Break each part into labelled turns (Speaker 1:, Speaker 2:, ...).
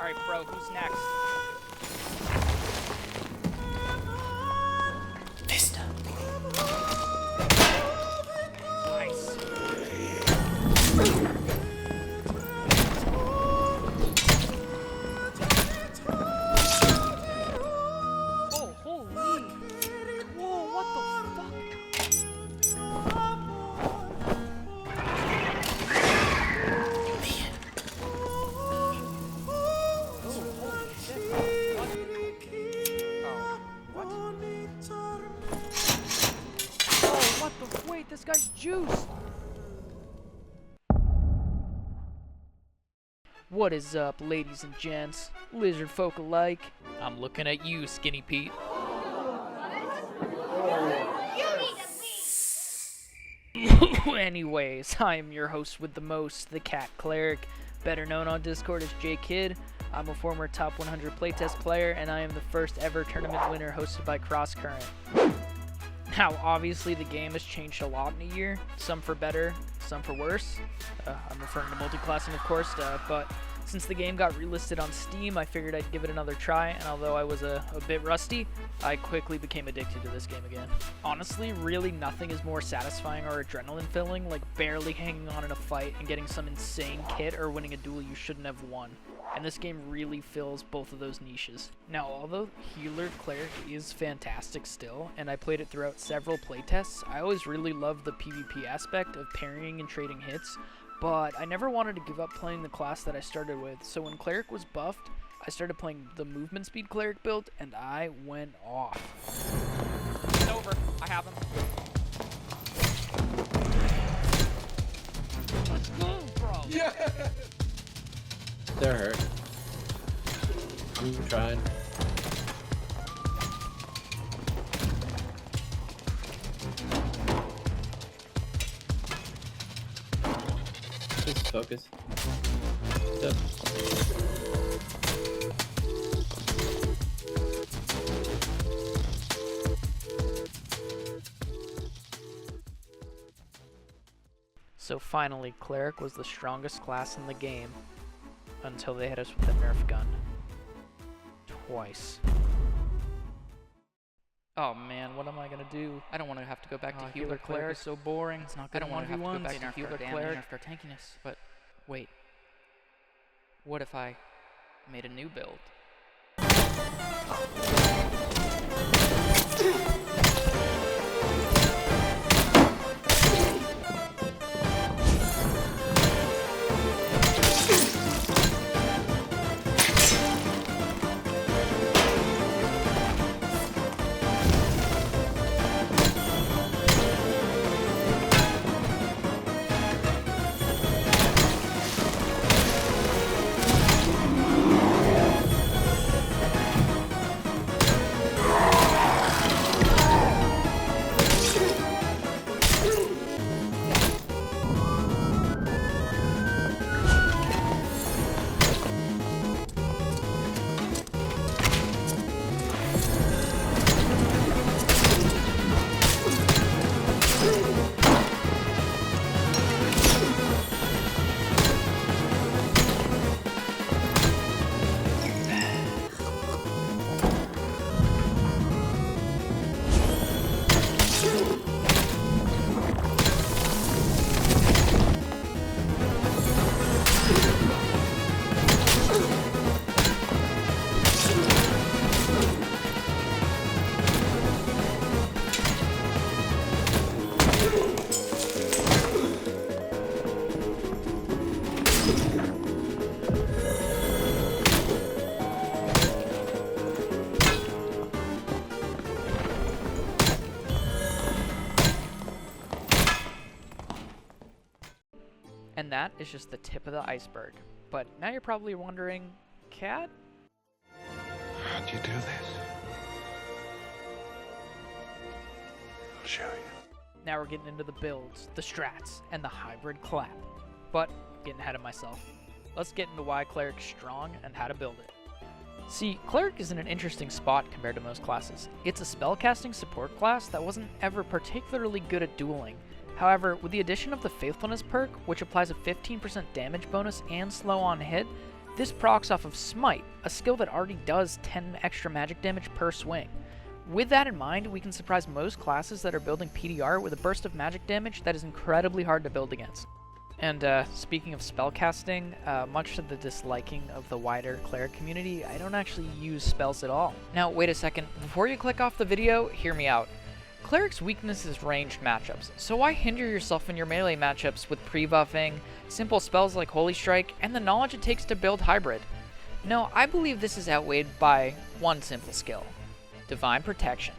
Speaker 1: Alright, bro, who's next?
Speaker 2: Vista.
Speaker 1: Nice. Oh, holy. Whoa, what the fuck? Wait, this guy's juiced! What is up, ladies and gents, lizard folk alike? I'm looking at you, Skinny Pete. Anyways, I am your host with the most, the Cat Cleric, better known on Discord as J-Kid. I'm a former top 100 playtest player, and I am the first ever tournament winner hosted by Crosscurrent. Now, obviously, the game has changed a lot in a year, some for better, some for worse. I'm referring to multi-classing, of course, but since the game got relisted on Steam, I figured I'd give it another try, and although I was a bit rusty, I quickly became addicted to this game again. Honestly, really nothing is more satisfying or adrenaline-filling like barely hanging on in a fight and getting some insane kit or winning a duel you shouldn't have won. And this game really fills both of those niches. Now, although Healer Cleric is fantastic still, and I played it throughout several playtests, I always really loved the PvP aspect of parrying and trading hits, but I never wanted to give up playing the class that I started with, so when Cleric was buffed, I started playing the movement speed Cleric build, and I went off. It's over. I have him. Let's go, bro!
Speaker 3: Yeah!
Speaker 2: They're hurt. I'm trying. Just focus. Yep.
Speaker 1: So finally, Cleric was the strongest class in the game. Until they hit us with the Nerf gun. Twice. Oh man, what am I gonna do? I don't want to have to go back to Healer Cleric. It's so boring. It's not good. I don't want to have to go back to Healer Cleric after tankiness. But wait, what if I made a new build? And that is just the tip of the iceberg. But now you're probably wondering, Cat?
Speaker 3: How'd you do this? I'll show you.
Speaker 1: Now we're getting into the builds, the strats, and the hybrid clap. But, getting ahead of myself. Let's get into why Cleric's strong and how to build it. See, Cleric is in an interesting spot compared to most classes. It's a spellcasting support class that wasn't ever particularly good at dueling. However, with the addition of the Faithfulness perk, which applies a 15% damage bonus and slow on hit, This procs off of Smite, a skill that already does 10 extra magic damage per swing. With that in mind, we can surprise most classes that are building PDR with a burst of magic damage that is incredibly hard to build against. And speaking of spellcasting, much to the disliking of the wider Cleric community, I don't actually use spells at all. Now, wait a second, before you click off the video, hear me out. Cleric's weakness is ranged matchups, so why hinder yourself in your melee matchups with pre-buffing, simple spells like Holy Strike, and the knowledge it takes to build hybrid? No, I believe this is outweighed by one simple skill: Divine Protection.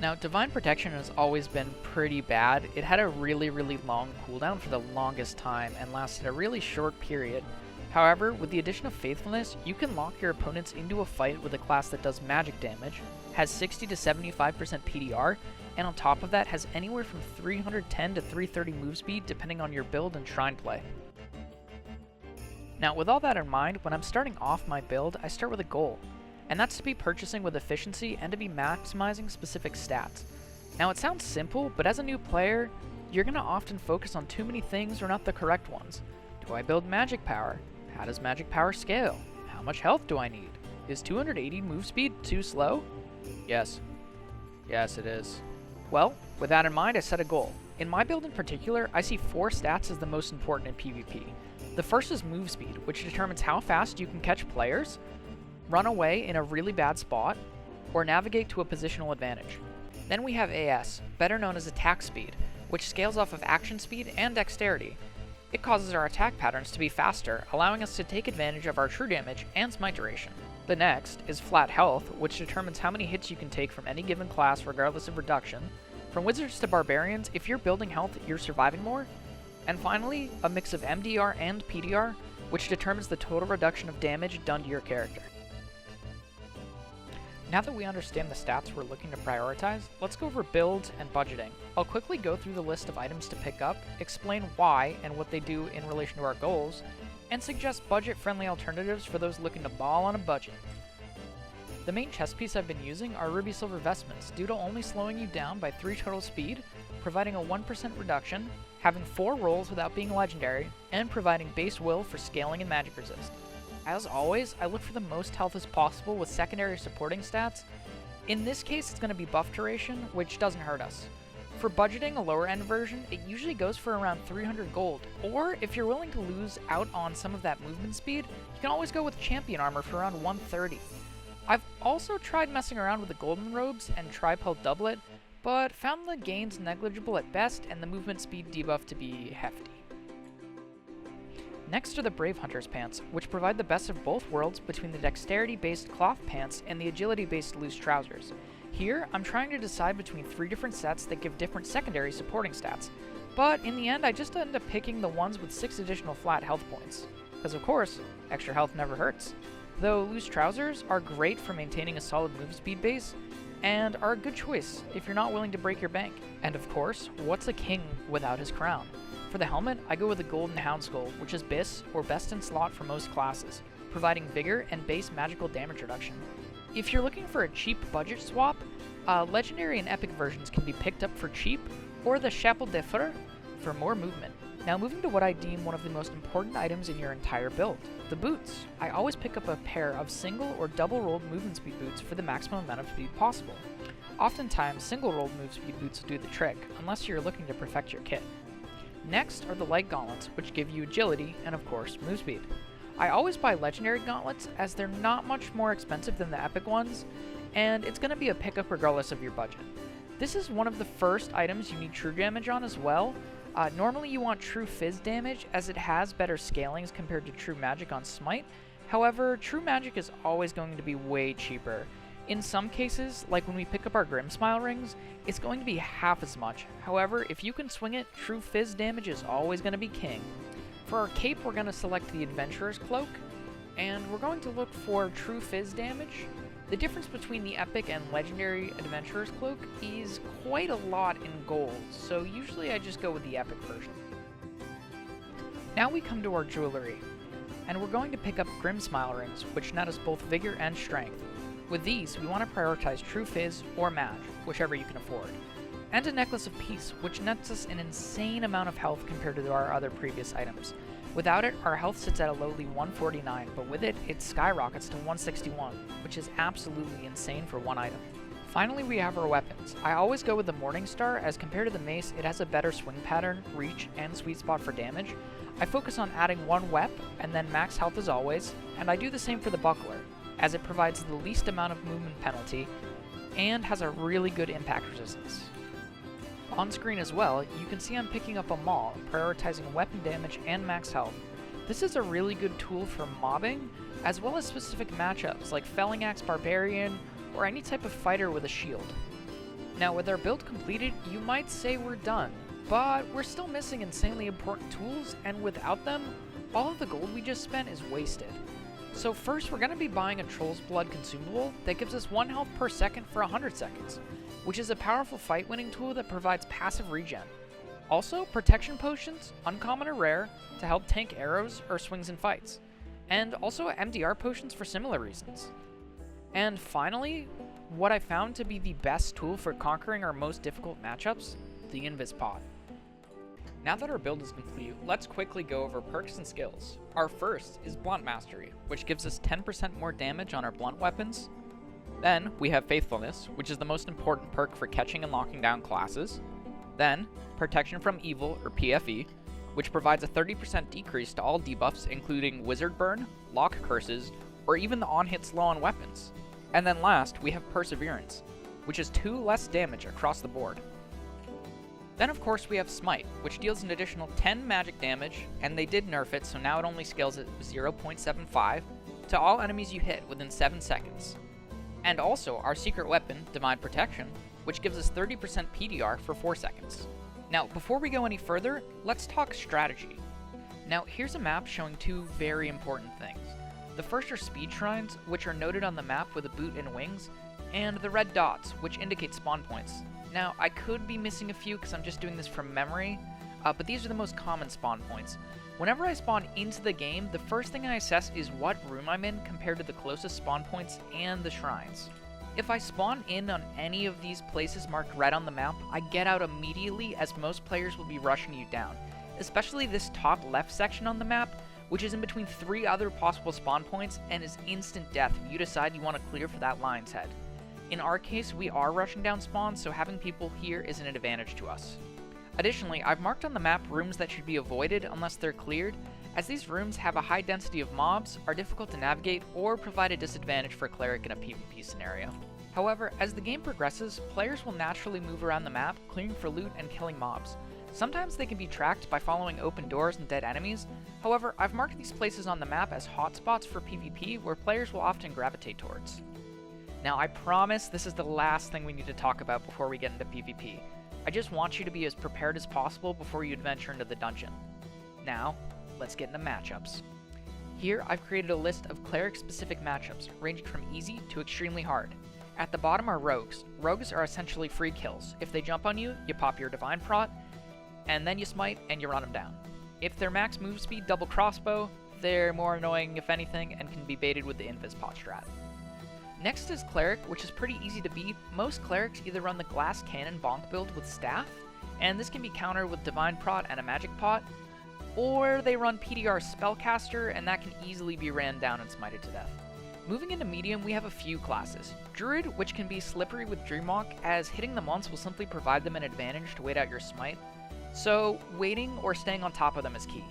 Speaker 1: Now, Divine Protection has always been pretty bad. It had a really long cooldown for the longest time and lasted a really short period. However, with the addition of Faithfulness, you can lock your opponents into a fight with a class that does magic damage, has 60 to 75% PDR, and on top of that has anywhere from 310 to 330 move speed depending on your build and shrine play. Now, with all that in mind, when I'm starting off my build, I start with a goal, and that's to be purchasing with efficiency and to be maximizing specific stats. Now, it sounds simple, but as a new player, you're going to often focus on too many things or not the correct ones. Do I build magic power? How does magic power scale? How much health do I need? Is 280 move speed too slow? Yes. Yes, it is. Well, with that in mind, I set a goal. In my build in particular, I see 4 stats as the most important in PvP. The first is move speed, which determines how fast you can catch players, run away in a really bad spot, or navigate to a positional advantage. Then we have AS, better known as attack speed, which scales off of action speed and dexterity. It causes our attack patterns to be faster, allowing us to take advantage of our true damage and smite duration. The next is flat health, which determines how many hits you can take from any given class regardless of reduction. From wizards to barbarians, if you're building health, you're surviving more. And finally, a mix of MDR and PDR, which determines the total reduction of damage done to your character. Now that we understand the stats we're looking to prioritize, let's go over builds and budgeting. I'll quickly go through the list of items to pick up, explain why and what they do in relation to our goals, and suggest budget-friendly alternatives for those looking to ball on a budget. The main chess piece I've been using are Ruby Silver Vestments, due to only slowing you down by 3 total speed, providing a 1% reduction, having 4 rolls without being legendary, and providing base will for scaling and magic resist. As always, I look for the most health as possible with secondary supporting stats. In this case, it's going to be buff duration, which doesn't hurt us. For budgeting a lower end version, it usually goes for around 300 gold, or if you're willing to lose out on some of that movement speed, you can always go with champion armor for around 130. I've also tried messing around with the golden robes and tripel doublet, but found the gains negligible at best and the movement speed debuff to be hefty. Next are the Brave Hunter's pants, which provide the best of both worlds between the dexterity-based cloth pants and the agility-based loose trousers. Here, I'm trying to decide between 3 different sets that give different secondary supporting stats, but in the end I just end up picking the ones with 6 additional flat health points. Because of course, extra health never hurts. Though loose trousers are great for maintaining a solid move speed base, and are a good choice if you're not willing to break your bank. And of course, what's a king without his crown? For the helmet, I go with the Golden Hound Skull, which is BIS, or best in slot for most classes, providing vigor and base magical damage reduction. If you're looking for a cheap budget swap, legendary and epic versions can be picked up for cheap, or the Chapeau de Feu for more movement. Now moving to what I deem one of the most important items in your entire build, the boots. I always pick up a pair of single or double rolled movement speed boots for the maximum amount of speed possible. Oftentimes, single rolled move speed boots will do the trick, unless you're looking to perfect your kit. Next are the light gauntlets, which give you agility and of course move speed. I always buy legendary gauntlets as they're not much more expensive than the epic ones, and it's going to be a pickup regardless of your budget. This is one of the first items you need true damage on as well. Normally you want true fizz damage as it has better scalings compared to true magic on smite. However, true magic is always going to be way cheaper. In some cases, like when we pick up our Grimsmile rings, it's going to be half as much. However, if you can swing it, true fizz damage is always going to be king. For our cape, we're going to select the Adventurer's Cloak, and we're going to look for true fizz damage. The difference between the epic and legendary Adventurer's Cloak is quite a lot in gold, so usually I just go with the epic version. Now we come to our jewelry, and we're going to pick up Grimsmile rings, which net us both vigor and strength. With these, we want to prioritize True Fizz or Mage, whichever you can afford. And a Necklace of Peace, which nets us an insane amount of health compared to our other previous items. Without it, our health sits at a lowly 149, but with it, it skyrockets to 161, which is absolutely insane for one item. Finally, we have our weapons. I always go with the Morningstar, as compared to the mace, it has a better swing pattern, reach, and sweet spot for damage. I focus on adding one wep, and then max health as always, and I do the same for the buckler, as it provides the least amount of movement penalty, and has a really good impact resistance. On screen as well, you can see I'm picking up a Maul, prioritizing weapon damage and max health. This is a really good tool for mobbing, as well as specific matchups like Felling Axe Barbarian, or any type of fighter with a shield. Now with our build completed, you might say we're done, but we're still missing insanely important tools, and without them, all of the gold we just spent is wasted. So first, we're going to be buying a Troll's Blood consumable that gives us 1 health per second for 100 seconds, which is a powerful fight-winning tool that provides passive regen. Also, protection potions, uncommon or rare, to help tank arrows or swings in fights, and also MDR potions for similar reasons. And finally, what I found to be the best tool for conquering our most difficult matchups, the Invis Pod. Now that our build is complete, let's quickly go over perks and skills. Our first is Blunt Mastery, which gives us 10% more damage on our blunt weapons. Then we have Faithfulness, which is the most important perk for catching and locking down classes. Then Protection from Evil, or PFE, which provides a 30% decrease to all debuffs including Wizard Burn, Lock Curses, or even the on-hit slow on weapons. And then last, we have Perseverance, which is 2 less damage across the board. Then of course we have Smite, which deals an additional 10 magic damage, and they did nerf it, so now it only scales at 0.75 to all enemies you hit within 7 seconds. And also our secret weapon, Divine Protection, which gives us 30% PDR for 4 seconds. Now before we go any further, let's talk strategy. Now here's a map showing 2 very important things. The first are speed shrines, which are noted on the map with a boot and wings, and the red dots, which indicate spawn points. Now, I could be missing a few because I'm just doing this from memory, but these are the most common spawn points. Whenever I spawn into the game, the first thing I assess is what room I'm in compared to the closest spawn points and the shrines. If I spawn in on any of these places marked red on the map, I get out immediately as most players will be rushing you down, especially this top left section on the map, which is in between 3 other possible spawn points and is instant death if you decide you want to clear for that lion's head. In our case, we are rushing down spawns, so having people here is an advantage to us. Additionally, I've marked on the map rooms that should be avoided unless they're cleared, as these rooms have a high density of mobs, are difficult to navigate, or provide a disadvantage for Cleric in a PvP scenario. However, as the game progresses, players will naturally move around the map, clearing for loot and killing mobs. Sometimes they can be tracked by following open doors and dead enemies. However, I've marked these places on the map as hotspots for PvP where players will often gravitate towards. Now, I promise this is the last thing we need to talk about before we get into PvP. I just want you to be as prepared as possible before you adventure into the dungeon. Now, let's get into matchups. Here, I've created a list of cleric-specific matchups, ranging from easy to extremely hard. At the bottom are rogues. Rogues are essentially free kills. If they jump on you, you pop your Divine Prot, and then you smite and you run them down. If they're max move speed double crossbow, they're more annoying if anything and can be baited with the Invis Pot strat. Next is Cleric, which is pretty easy to beat. Most Clerics either run the Glass Cannon bonk build with Staff, and this can be countered with Divine Prot and a Magic Pot, or they run PDR Spellcaster, and that can easily be ran down and smited to death. Moving into Medium, we have a few classes. Druid, which can be slippery with Dreamwalk, as hitting them once will simply provide them an advantage to wait out your smite, so waiting or staying on top of them is key.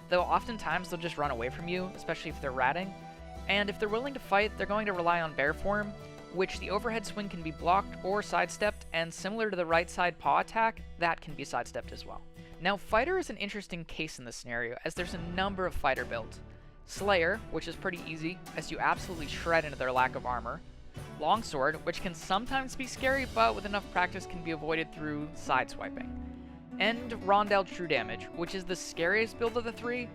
Speaker 1: Though oftentimes they'll just run away from you, especially if they're ratting, and if they're willing to fight, they're going to rely on Bear Form, which the overhead swing can be blocked or sidestepped, and similar to the right side paw attack, that can be sidestepped as well. Now, Fighter is an interesting case in this scenario, as there's a number of fighter builds. Slayer, which is pretty easy, as you absolutely shred into their lack of armor. Longsword, which can sometimes be scary, but with enough practice can be avoided through sideswiping. And Rondel True Damage, which is the scariest build of the 3,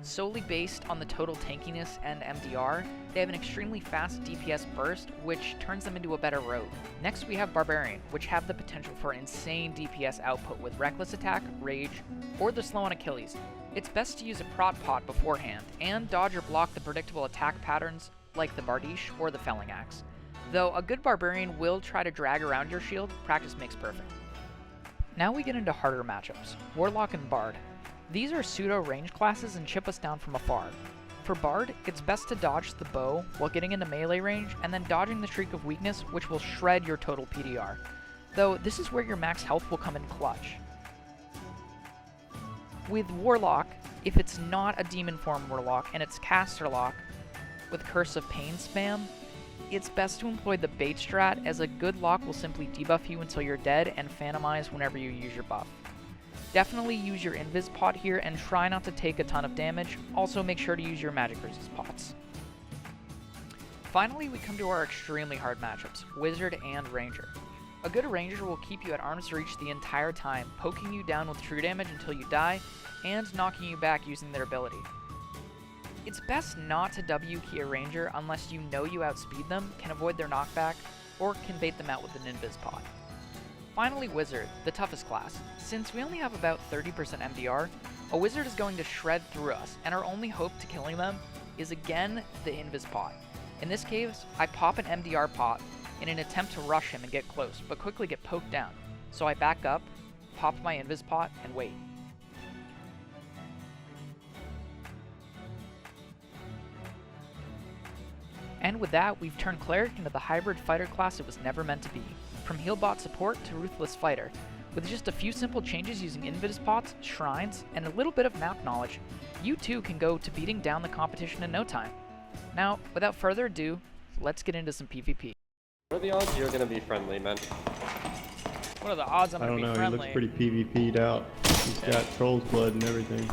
Speaker 1: solely based on the total tankiness and MDR. They have an extremely fast DPS burst, which turns them into a better rogue. Next we have Barbarian, which have the potential for insane DPS output with Reckless Attack, Rage, or the Slow on Achilles. It's best to use a Prot Pot beforehand, and dodge or block the predictable attack patterns like the Bardiche or the Felling Axe. Though a good Barbarian will try to drag around your shield, practice makes perfect. Now we get into harder matchups, Warlock and Bard. These are pseudo range classes and chip us down from afar. For Bard, it's best to dodge the bow while getting into melee range and then dodging the Shriek of Weakness, which will shred your total PDR. Though this is where your max health will come in clutch. With Warlock, if it's not a Demon Form Warlock and it's Caster Lock with Curse of Pain spam, it's best to employ the bait strat, as a good lock will simply debuff you until you're dead and phantomize whenever you use your buff. Definitely use your Invis pot here and try not to take a ton of damage. Also make sure to use your magic resist pots. Finally, we come to our extremely hard matchups, Wizard and Ranger. A good Ranger will keep you at arm's reach the entire time, poking you down with true damage until you die, and knocking you back using their ability. It's best not to W key a Ranger unless you know you outspeed them, can avoid their knockback, or can bait them out with an Invis pot. Finally, Wizard, the toughest class. Since we only have about 30% MDR, a Wizard is going to shred through us, and our only hope to killing them is again the Invis pot. In this case, I pop an MDR pot in an attempt to rush him and get close, but quickly get poked down. So I back up, pop my Invis pot, and wait. And with that, we've turned Cleric into the hybrid fighter class it was never meant to be. From healbot support to ruthless fighter. With just a few simple changes using Invis pots, shrines, and a little bit of map knowledge, you too can go to beating down the competition in no time. Now, without further ado, let's get into some PvP.
Speaker 4: What are the odds you're gonna be friendly, man?
Speaker 1: What are the odds I'm
Speaker 5: I
Speaker 1: gonna
Speaker 5: don't
Speaker 1: be
Speaker 5: know,
Speaker 1: friendly?
Speaker 5: he looks pretty PvP'd out. He's got troll's blood and everything.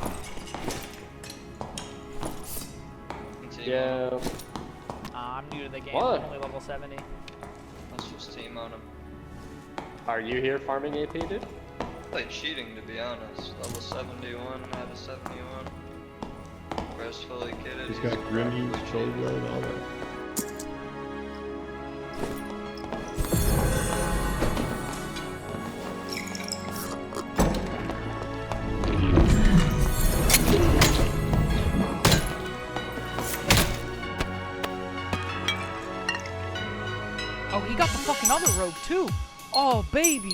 Speaker 4: Yeah.
Speaker 1: I'm new to the game,
Speaker 4: What?
Speaker 1: I'm only level 70.
Speaker 6: Let's just team on him.
Speaker 4: Are you here farming AP, dude?
Speaker 6: Like cheating, to be honest. Level 71 out of 71. Rest fully kitted.
Speaker 5: He's got Grimmy, troll blood, all that.
Speaker 1: Oh, he got the fucking other rogue too! Oh, baby!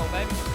Speaker 1: Oh, baby.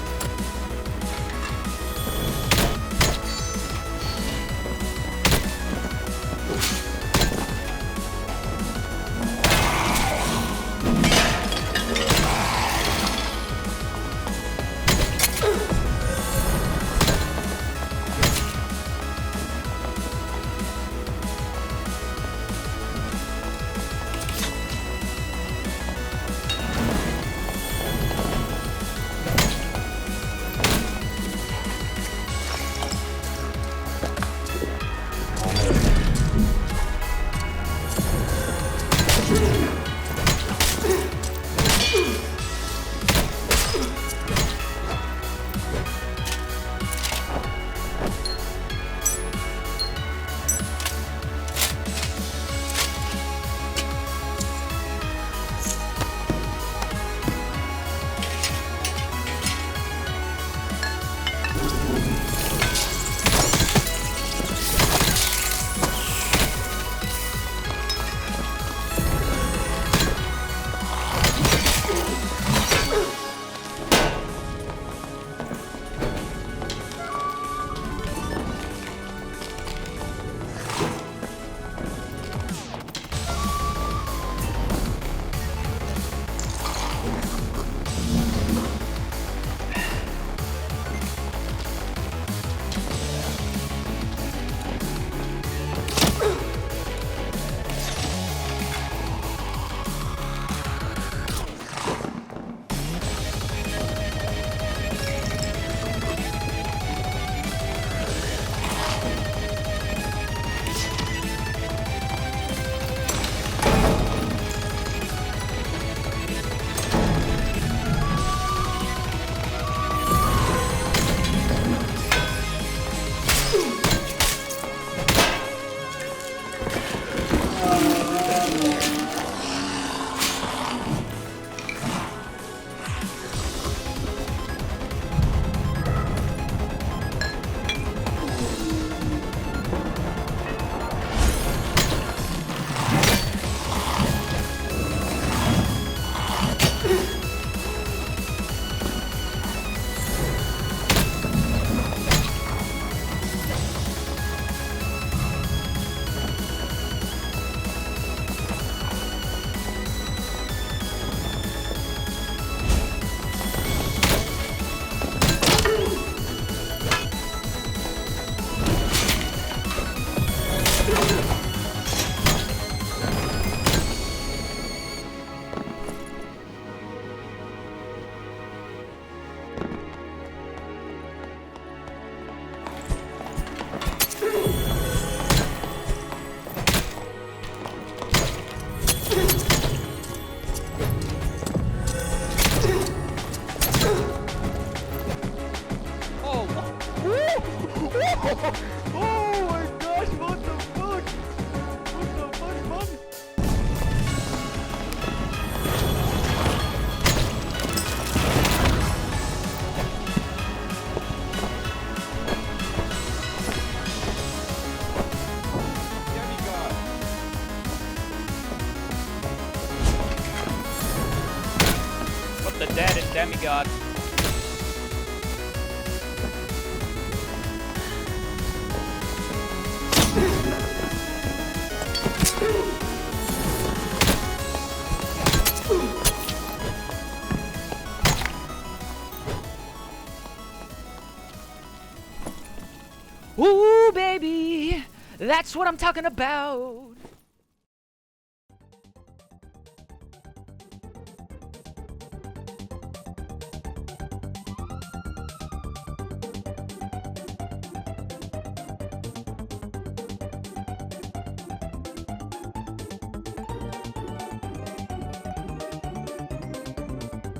Speaker 1: Oh my gosh, what the fuck? What the fuck, man? What the dead and demigod? Ooh, baby, that's what I'm talking about.